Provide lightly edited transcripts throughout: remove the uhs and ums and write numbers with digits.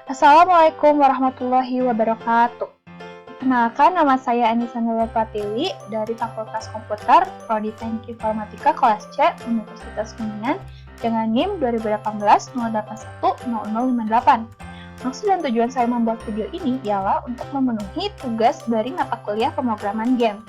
Assalamualaikum warahmatullahi wabarakatuh. Perkenalkan, nama saya Anissa Nurul Pratiwi dari Fakultas Komputer, Prodi Teknik Informatika kelas C, Universitas Kuningan, dengan NIM 2018-081-0058. Maksud dan tujuan saya membuat video ini ialah untuk memenuhi tugas dari mata kuliah pemrograman game.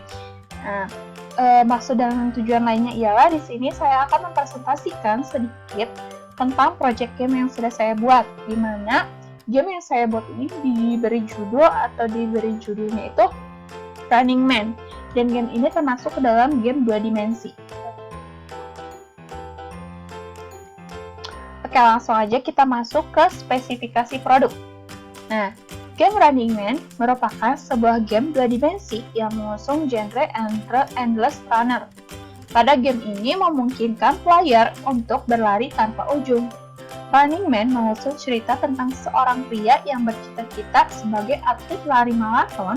Maksud dan tujuan lainnya ialah di sini saya akan mempresentasikan sedikit tentang project game yang sudah saya buat, di mana game yang saya buat ini diberi judulnya itu Running Man, dan game ini termasuk ke dalam game 2 dimensi. Oke, langsung aja kita masuk ke spesifikasi produk. Nah, game Running Man merupakan sebuah game 2 dimensi yang mengusung genre Endless Runner. Pada game ini memungkinkan player untuk berlari tanpa ujung. Running Man mengusung cerita tentang seorang pria yang bercita-cita sebagai atlet lari maraton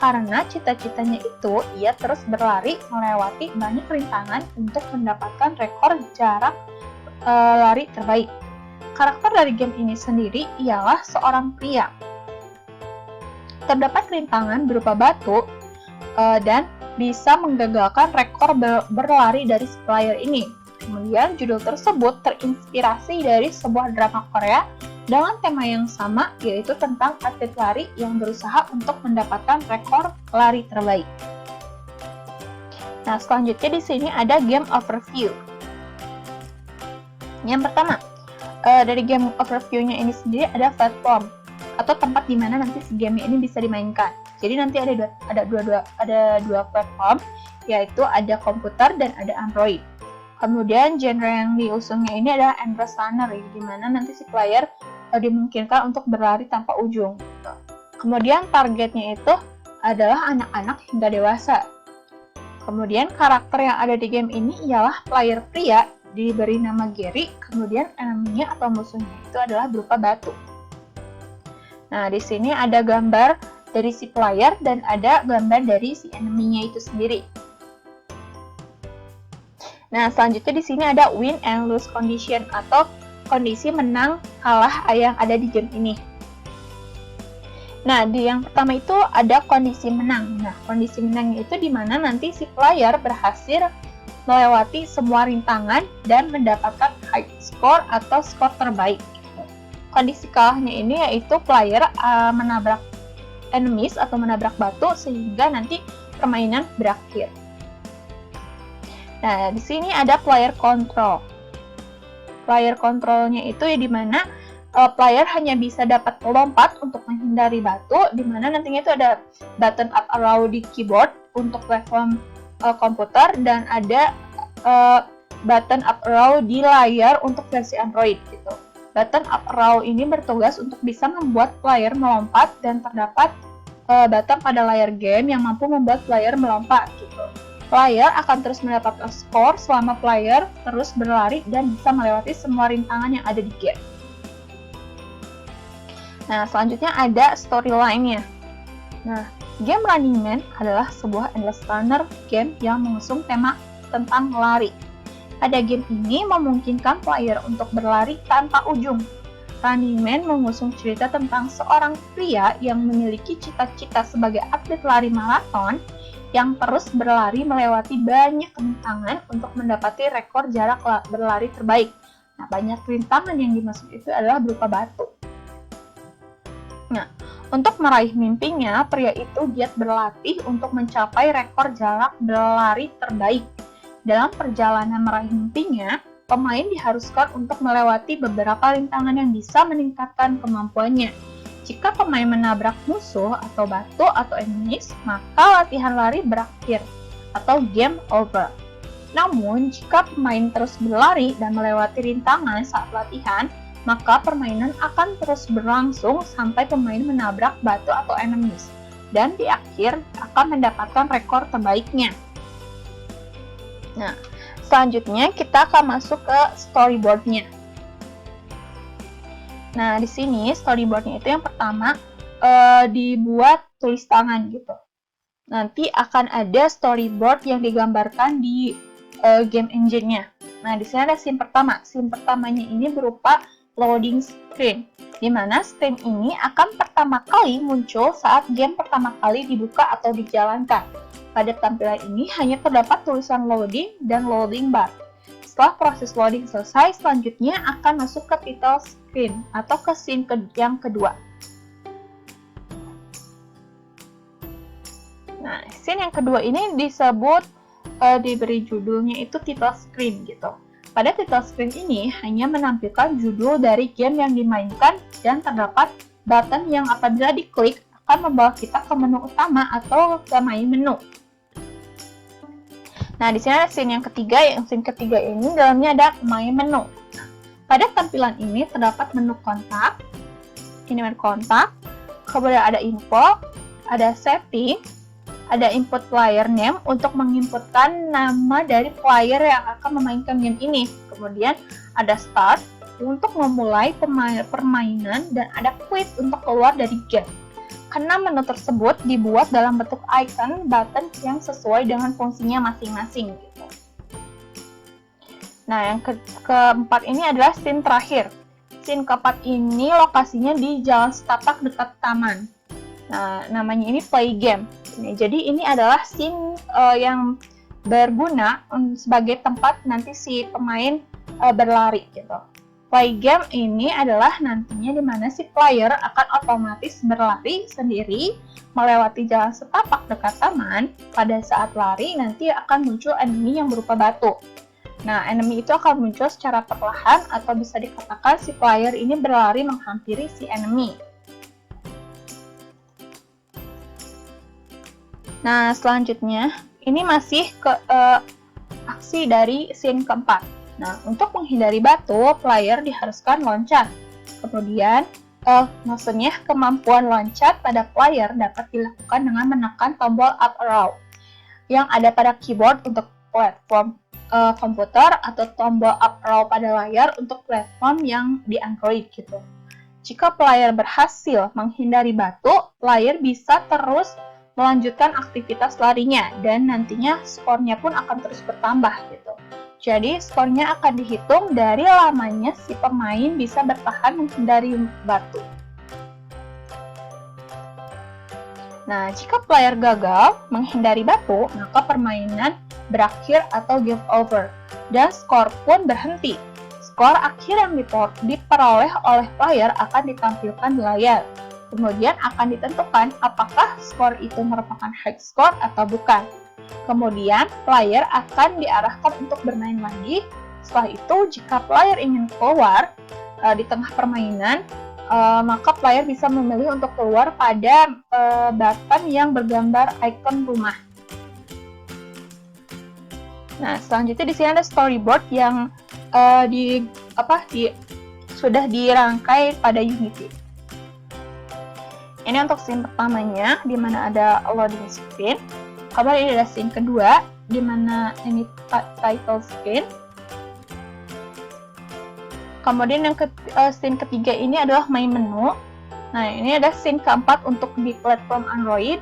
karena cita-citanya itu ia terus berlari melewati banyak rintangan untuk mendapatkan rekor jarak lari terbaik. Karakter dari game ini sendiri ialah seorang pria. Terdapat rintangan berupa batu dan bisa menggagalkan rekor berlari dari si player ini. Kemudian judul tersebut terinspirasi dari sebuah drama Korea dengan tema yang sama, yaitu tentang atlet lari yang berusaha untuk mendapatkan rekor lari terbaik. Nah, selanjutnya di sini ada game overview. Yang pertama, dari game overview-nya ini sendiri ada platform atau tempat di mana nanti si game ini bisa dimainkan. Jadi nanti ada dua platform, yaitu ada komputer dan ada Android. Kemudian genre yang diusungnya ini adalah Endless Runner, di mana nanti si player dimungkinkan untuk berlari tanpa ujung. Kemudian targetnya itu adalah anak-anak hingga dewasa. Kemudian karakter yang ada di game ini ialah player pria diberi nama Gary, kemudian enemy-nya atau musuhnya itu adalah berupa batu. Nah, di sini ada gambar dari si player dan ada gambar dari si enemy-nya itu sendiri. Nah, selanjutnya di sini ada win and lose condition atau kondisi menang kalah yang ada di game ini. Nah, di yang pertama itu ada kondisi menang. Nah, kondisi menangnya itu di mana nanti si player berhasil melewati semua rintangan dan mendapatkan high score atau skor terbaik. Kondisi kalahnya ini yaitu player menabrak enemies atau menabrak batu sehingga nanti permainan berakhir. Nah, di sini ada player control. Player controlnya itu ya di mana player hanya bisa dapat melompat untuk menghindari batu, di mana nantinya itu ada button up arrow di keyboard untuk platform komputer dan ada button up arrow di layar untuk versi Android gitu. Button up arrow ini bertugas untuk bisa membuat player melompat dan terdapat button pada layar game yang mampu membuat player melompat gitu. Player akan terus mendapatkan skor selama player terus berlari dan bisa melewati semua rintangan yang ada di game. Nah, selanjutnya ada storyline-nya. Nah, game Running Man adalah sebuah endless runner game yang mengusung tema tentang lari. Pada game ini memungkinkan player untuk berlari tanpa ujung. Running Man mengusung cerita tentang seorang pria yang memiliki cita-cita sebagai atlet lari maraton yang terus berlari melewati banyak rintangan untuk mendapati rekor jarak berlari terbaik. Nah, banyak rintangan yang dimaksud itu adalah berupa batu. Nah, untuk meraih mimpinya, pria itu giat berlatih untuk mencapai rekor jarak berlari terbaik. Dalam perjalanan meraih mimpinya, pemain diharuskan untuk melewati beberapa rintangan yang bisa meningkatkan kemampuannya. Jika pemain menabrak musuh atau batu atau enemies, maka latihan lari berakhir atau game over. Namun, jika pemain terus berlari dan melewati rintangan saat latihan, maka permainan akan terus berlangsung sampai pemain menabrak batu atau enemies, dan di akhir akan mendapatkan rekor terbaiknya. Nah, selanjutnya kita akan masuk ke storyboard-nya. Nah, di sini storyboard-nya itu yang pertama dibuat tulis tangan gitu. Nanti akan ada storyboard yang digambarkan di game engine-nya. Nah, di sini ada scene pertama. Scene pertamanya ini berupa loading screen. di mana screen ini akan pertama kali muncul saat game pertama kali dibuka atau dijalankan. Pada tampilan ini hanya terdapat tulisan loading dan loading bar. Setelah proses loading selesai, selanjutnya akan masuk ke title screen atau ke scene yang kedua. Nah, scene yang kedua ini disebut diberi judulnya itu title screen gitu. Pada title screen ini hanya menampilkan judul dari game yang dimainkan dan terdapat button yang apabila diklik akan membawa kita ke menu utama atau ke main menu. Nah, di sini ada scene yang ketiga, scene ketiga ini dalamnya ada main menu. Pada tampilan ini terdapat menu kontak, ini menu kontak, kemudian ada info, ada setting, ada input player name untuk menginputkan nama dari player yang akan memainkan game ini. Kemudian ada start untuk memulai permainan dan ada quit untuk keluar dari game. Karena menu tersebut dibuat dalam bentuk icon button yang sesuai dengan fungsinya masing-masing gitu. Nah, yang keempat ini adalah scene terakhir. Scene keempat ini lokasinya di jalan setapak dekat taman. Nah, namanya ini play game. Jadi ini adalah scene yang berguna sebagai tempat nanti si pemain berlari gitu. Play game ini adalah nantinya di mana si player akan otomatis berlari sendiri melewati jalan setapak dekat taman. Pada saat lari nanti akan muncul enemy yang berupa batu. Nah, enemy itu akan muncul secara perlahan atau bisa dikatakan si player ini berlari menghampiri si enemy. Nah, selanjutnya ini masih ke aksi dari scene keempat. Nah, untuk menghindari batu, player diharuskan loncat. Kemudian, maksudnya kemampuan loncat pada player dapat dilakukan dengan menekan tombol up arrow yang ada pada keyboard untuk platform komputer atau tombol up arrow pada layar untuk platform yang di Android gitu. Jika player berhasil menghindari batu, player bisa terus melanjutkan aktivitas larinya dan nantinya skornya pun akan terus bertambah gitu. Jadi skornya akan dihitung dari lamanya si pemain bisa bertahan menghindari batu. Nah, jika player gagal menghindari batu, maka permainan berakhir atau game over dan skor pun berhenti. Skor akhir yang diperoleh oleh player akan ditampilkan di layar. Kemudian akan ditentukan apakah skor itu merupakan high score atau bukan. Kemudian, player akan diarahkan untuk bermain lagi. Setelah itu, jika player ingin keluar di tengah permainan, maka player bisa memilih untuk keluar pada button yang bergambar ikon rumah. Nah, selanjutnya di sini ada storyboard yang sudah dirangkai pada Unity. Ini untuk scene pertamanya, di mana ada loading screen. Kemudian ini ada scene kedua, di mana ini title screen. Kemudian yang scene ketiga ini adalah main menu. Nah, ini ada scene keempat untuk di platform Android,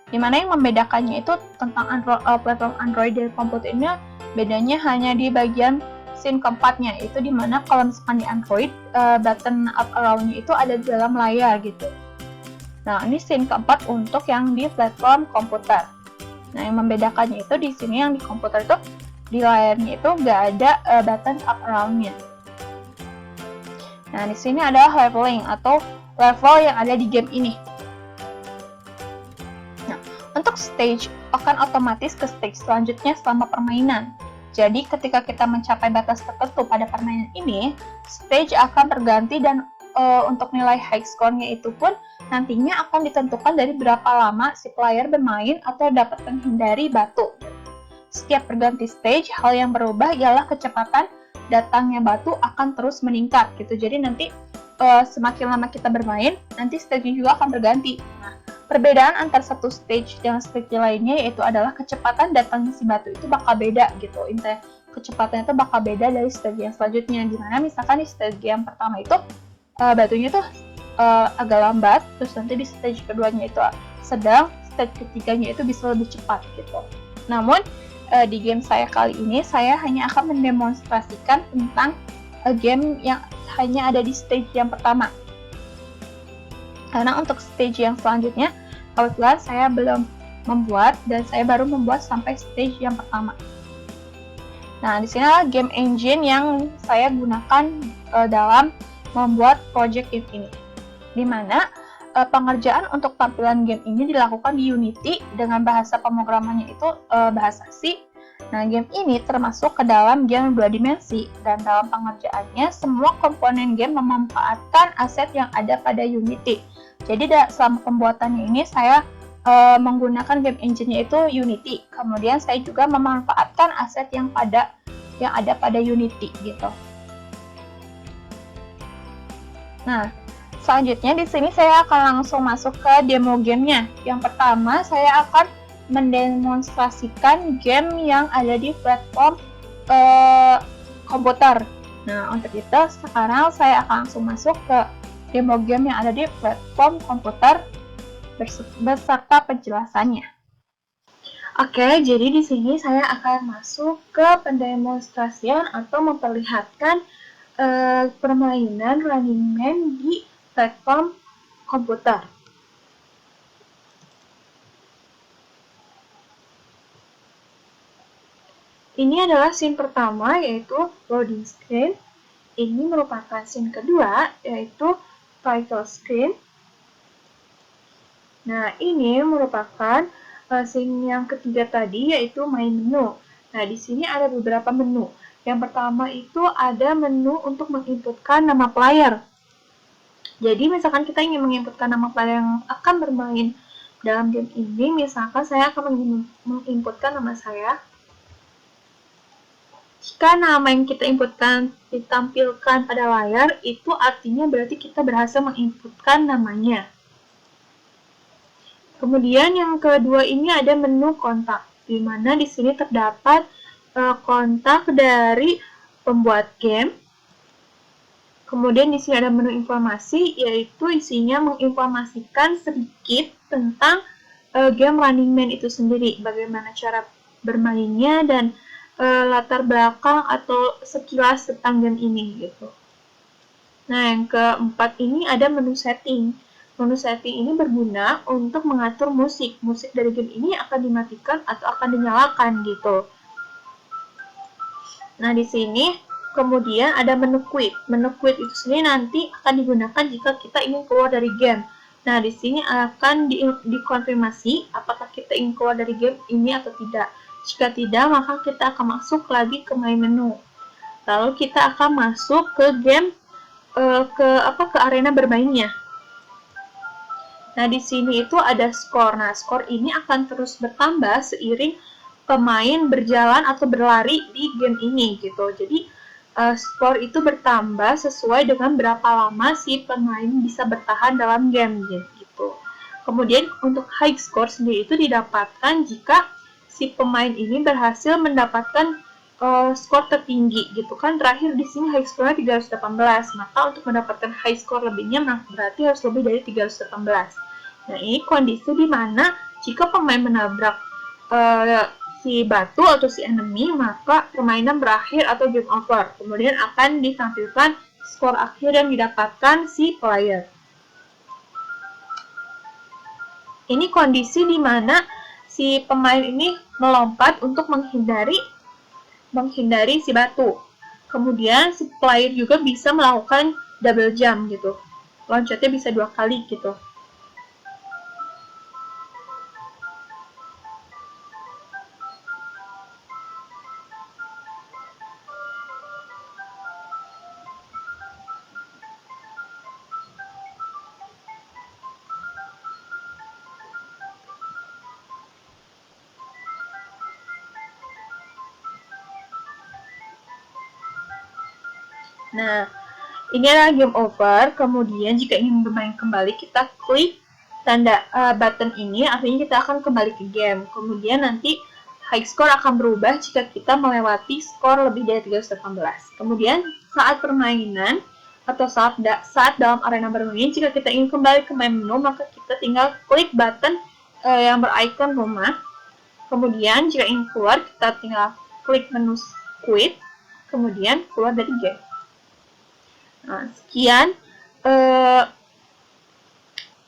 di mana yang membedakannya itu tentang platform Android dan komputer ini bedanya hanya di bagian scene keempatnya, itu di mana kalau misalkan di Android button up arrow-nya itu ada di dalam layar gitu. Nah, ini scene keempat untuk yang di platform komputer. Nah, yang membedakannya itu di sini yang di komputer itu di layarnya itu nggak ada button up arrow-nya. Nah, di sini ada leveling atau level yang ada di game ini. Nah, untuk stage akan otomatis ke stage selanjutnya selama permainan. Jadi, ketika kita mencapai batas tertentu pada permainan ini, stage akan terganti dan untuk nilai high score-nya itu pun nantinya akan ditentukan dari berapa lama si player bermain atau dapat menghindari batu. Setiap berganti stage, hal yang berubah ialah kecepatan datangnya batu akan terus meningkat gitu. Jadi nanti semakin lama kita bermain, nanti stage-nya juga akan berganti. Nah, perbedaan antara satu stage dengan stage lainnya yaitu adalah kecepatan datangnya si batu itu bakal beda gitu. Kecepatannya itu bakal beda dari stage yang selanjutnya. Dimana misalkan di stage yang pertama itu batunya tuh agak lambat, terus nanti di stage keduanya itu sedang, stage ketiganya itu bisa lebih cepat gitu. Namun di game saya kali ini saya hanya akan mendemonstrasikan tentang game yang hanya ada di stage yang pertama. Karena untuk stage yang selanjutnya, kebetulan saya belum membuat dan saya baru membuat sampai stage yang pertama. Nah, di sini adalah game engine yang saya gunakan dalam membuat project game ini, di mana pengerjaan untuk tampilan game ini dilakukan di Unity dengan bahasa pemrogramannya itu bahasa C. Nah, game ini termasuk ke dalam game 2 dimensi, dan dalam pengerjaannya semua komponen game memanfaatkan aset yang ada pada Unity. Jadi selama pembuatannya ini saya menggunakan game engine-nya itu Unity. Kemudian saya juga memanfaatkan aset yang ada pada Unity gitu. Nah, selanjutnya di sini saya akan langsung masuk ke demo gamenya. Yang pertama, saya akan mendemonstrasikan game yang ada di platform komputer. Nah, untuk itu sekarang saya akan langsung masuk ke demo game yang ada di platform komputer beserta penjelasannya. Oke, jadi di sini saya akan masuk ke pendemonstrasian atau memperlihatkan permainan Running Man di platform komputer. Ini adalah scene pertama, yaitu loading screen. Ini merupakan scene kedua, yaitu title screen. Nah, ini merupakan scene yang ketiga tadi, yaitu main menu. Nah, di sini ada beberapa menu. Yang pertama itu ada menu untuk menginputkan nama player. Jadi, misalkan kita ingin menginputkan nama player yang akan bermain dalam game ini, misalkan saya akan menginputkan nama saya. Jika nama yang kita inputkan ditampilkan pada layar, itu artinya berarti kita berhasil menginputkan namanya. Kemudian yang kedua ini ada menu kontak, di mana di sini terdapat kontak dari pembuat game. Kemudian di sini ada menu informasi, yaitu isinya menginformasikan sedikit tentang game Running Man itu sendiri, bagaimana cara bermainnya dan latar belakang atau sekilas tentang game ini gitu. Nah, yang keempat ini ada menu setting. Menu setting ini berguna untuk mengatur musik. Musik dari game ini akan dimatikan atau akan dinyalakan gitu. Nah, di sini kemudian ada menu quit. Menu quit itu sendiri nanti akan digunakan jika kita ingin keluar dari game. Nah, di sini akan dikonfirmasi apakah kita ingin keluar dari game ini atau tidak. Jika tidak, maka kita akan masuk lagi ke main menu. Lalu kita akan masuk ke game ke arena bermainnya. Nah, di sini itu ada skor. Nah, skor ini akan terus bertambah seiring pemain berjalan atau berlari di game ini gitu. Jadi, skor itu bertambah sesuai dengan berapa lama si pemain bisa bertahan dalam game gitu. Kemudian, untuk high score sendiri itu didapatkan jika si pemain ini berhasil mendapatkan skor tertinggi gitu kan. Terakhir di sini high score-nya 318. Maka untuk mendapatkan high score lebihnya berarti harus lebih dari 318. Nah, ini kondisi di mana jika pemain menabrak si batu atau si enemy, maka permainan berakhir atau game over. Kemudian akan ditampilkan skor akhir yang didapatkan si player. Ini kondisi di mana si pemain ini melompat untuk menghindari si batu. Kemudian si player juga bisa melakukan double jump gitu. Loncatnya bisa 2 kali gitu. Nah, ini adalah game over. Kemudian jika ingin bermain kembali, kita klik tanda button ini, artinya kita akan kembali ke game. Kemudian nanti high score akan berubah jika kita melewati skor lebih dari 318. Kemudian saat permainan atau saat dalam arena bermain, jika kita ingin kembali ke main menu, maka kita tinggal klik button yang berikon rumah. Kemudian jika ingin keluar, kita tinggal klik menu quit, kemudian keluar dari game. Nah, sekian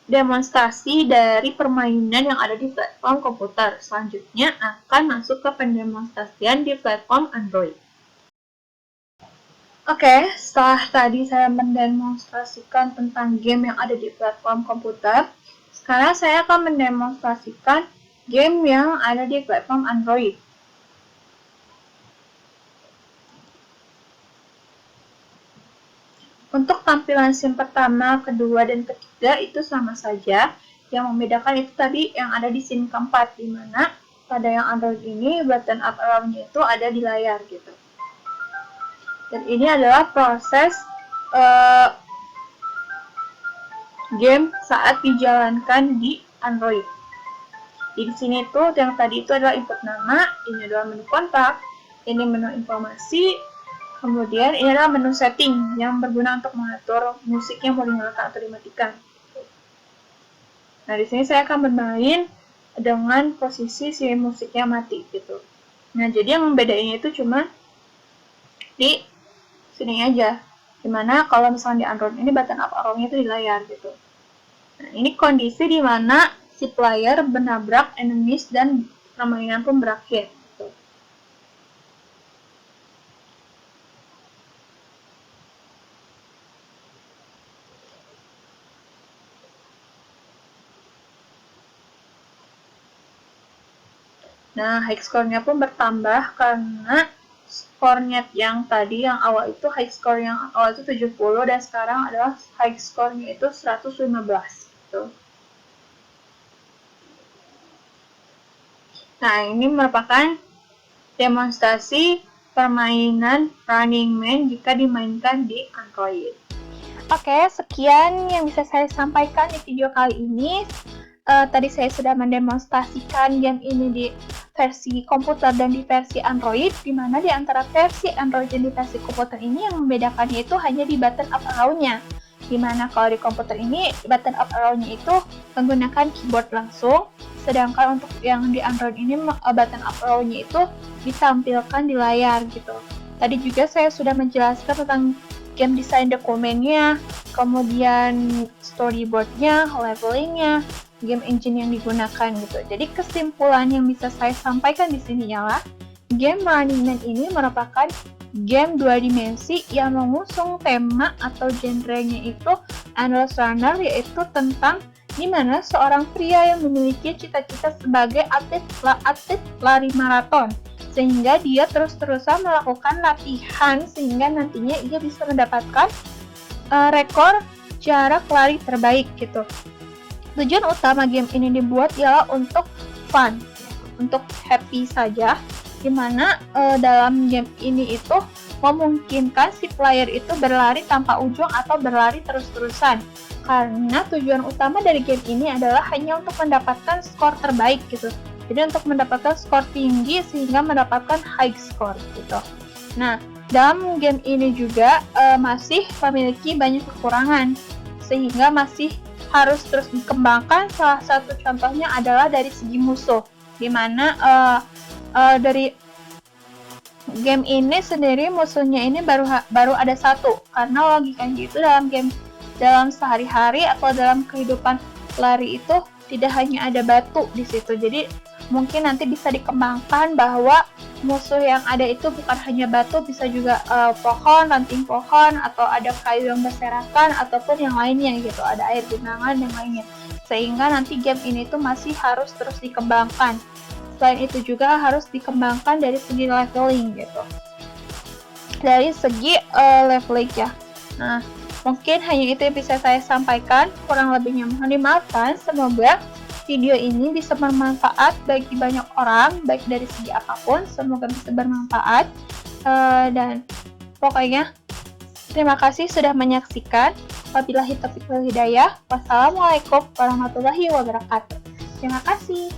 demonstrasi dari permainan yang ada di platform komputer. Selanjutnya akan masuk ke pendemonstrasian di platform Android. Oke, setelah tadi saya mendemonstrasikan tentang game yang ada di platform komputer, sekarang saya akan mendemonstrasikan game yang ada di platform Android. Untuk tampilan scene pertama, kedua, dan ketiga itu sama saja. Yang membedakan itu tadi yang ada di scene keempat, di mana pada yang Android ini button up arrow-nya itu ada di layar gitu. Dan ini adalah proses game saat dijalankan di Android. Di sini tuh yang tadi itu adalah input nama, ini adalah menu kontak, ini menu informasi. Kemudian ini adalah menu setting yang berguna untuk mengatur musik yang mau dinyalakan atau dimatikan. Nah, di sini saya akan bermain dengan posisi si musiknya mati gitu. Nah, jadi yang membedainnya itu cuma di sini aja. Dimana kalau misalnya di Android ini button up arrow-nya itu di layar gitu. Nah, ini kondisi di mana si player menabrak enemies dan permainan pun berakhir. Nah, high score-nya pun bertambah karena skornya yang tadi, yang awal itu high score yang awal itu 70 dan sekarang adalah high score-nya itu 115. Gitu. Nah, ini merupakan demonstrasi permainan Running Man jika dimainkan di Android. Oke, sekian yang bisa saya sampaikan di video kali ini. Tadi saya sudah mendemonstrasikan game ini di versi komputer dan di versi Android, di mana di antara versi Android dan di versi komputer ini yang membedakannya itu hanya di button up arrow-nya. Dimana kalau di komputer ini button up arrow-nya itu menggunakan keyboard langsung, sedangkan untuk yang di Android ini button up arrow-nya itu ditampilkan di layar gitu. Tadi juga saya sudah menjelaskan tentang game design dokumennya, kemudian storyboard-nya, leveling-nya, game engine yang digunakan gitu. Jadi kesimpulan yang bisa saya sampaikan di sini ialah game Running Man ini merupakan game 2 dimensi yang mengusung tema atau genrenya itu endless runner, yaitu tentang dimana seorang pria yang memiliki cita-cita sebagai atlet lari maraton, sehingga dia terus-terusan melakukan latihan sehingga nantinya ia bisa mendapatkan rekor jarak lari terbaik gitu. Tujuan utama game ini dibuat ialah untuk fun, untuk happy saja, dimana dalam game ini itu memungkinkan si player itu berlari tanpa ujung atau berlari terus-terusan, karena tujuan utama dari game ini adalah hanya untuk mendapatkan skor terbaik gitu. Jadi untuk mendapatkan skor tinggi sehingga mendapatkan high score gitu. Nah, dalam game ini juga masih memiliki banyak kekurangan, sehingga masih harus terus dikembangkan. Salah satu contohnya adalah dari segi musuh, dimana dari game ini sendiri musuhnya ini baru ada satu, karena logikanya itu dalam sehari-hari atau dalam kehidupan lari itu tidak hanya ada batu di situ. Jadi mungkin nanti bisa dikembangkan bahwa musuh yang ada itu bukan hanya batu, bisa juga pohon, ranting pohon, atau ada kayu yang berserakan, ataupun yang lainnya gitu, ada air genangan dan lainnya, sehingga nanti game ini tuh masih harus terus dikembangkan. Selain itu juga harus dikembangkan dari segi leveling gitu, dari segi leveling ya. Nah, mungkin hanya itu yang bisa saya sampaikan, kurang lebihnya mohon dimaafkan. Semoga video ini bisa bermanfaat bagi banyak orang, baik dari segi apapun. Semoga bisa bermanfaat. Dan pokoknya terima kasih sudah menyaksikan. Wabillahi taufiq wal hidayah. Wassalamualaikum warahmatullahi wabarakatuh. Terima kasih.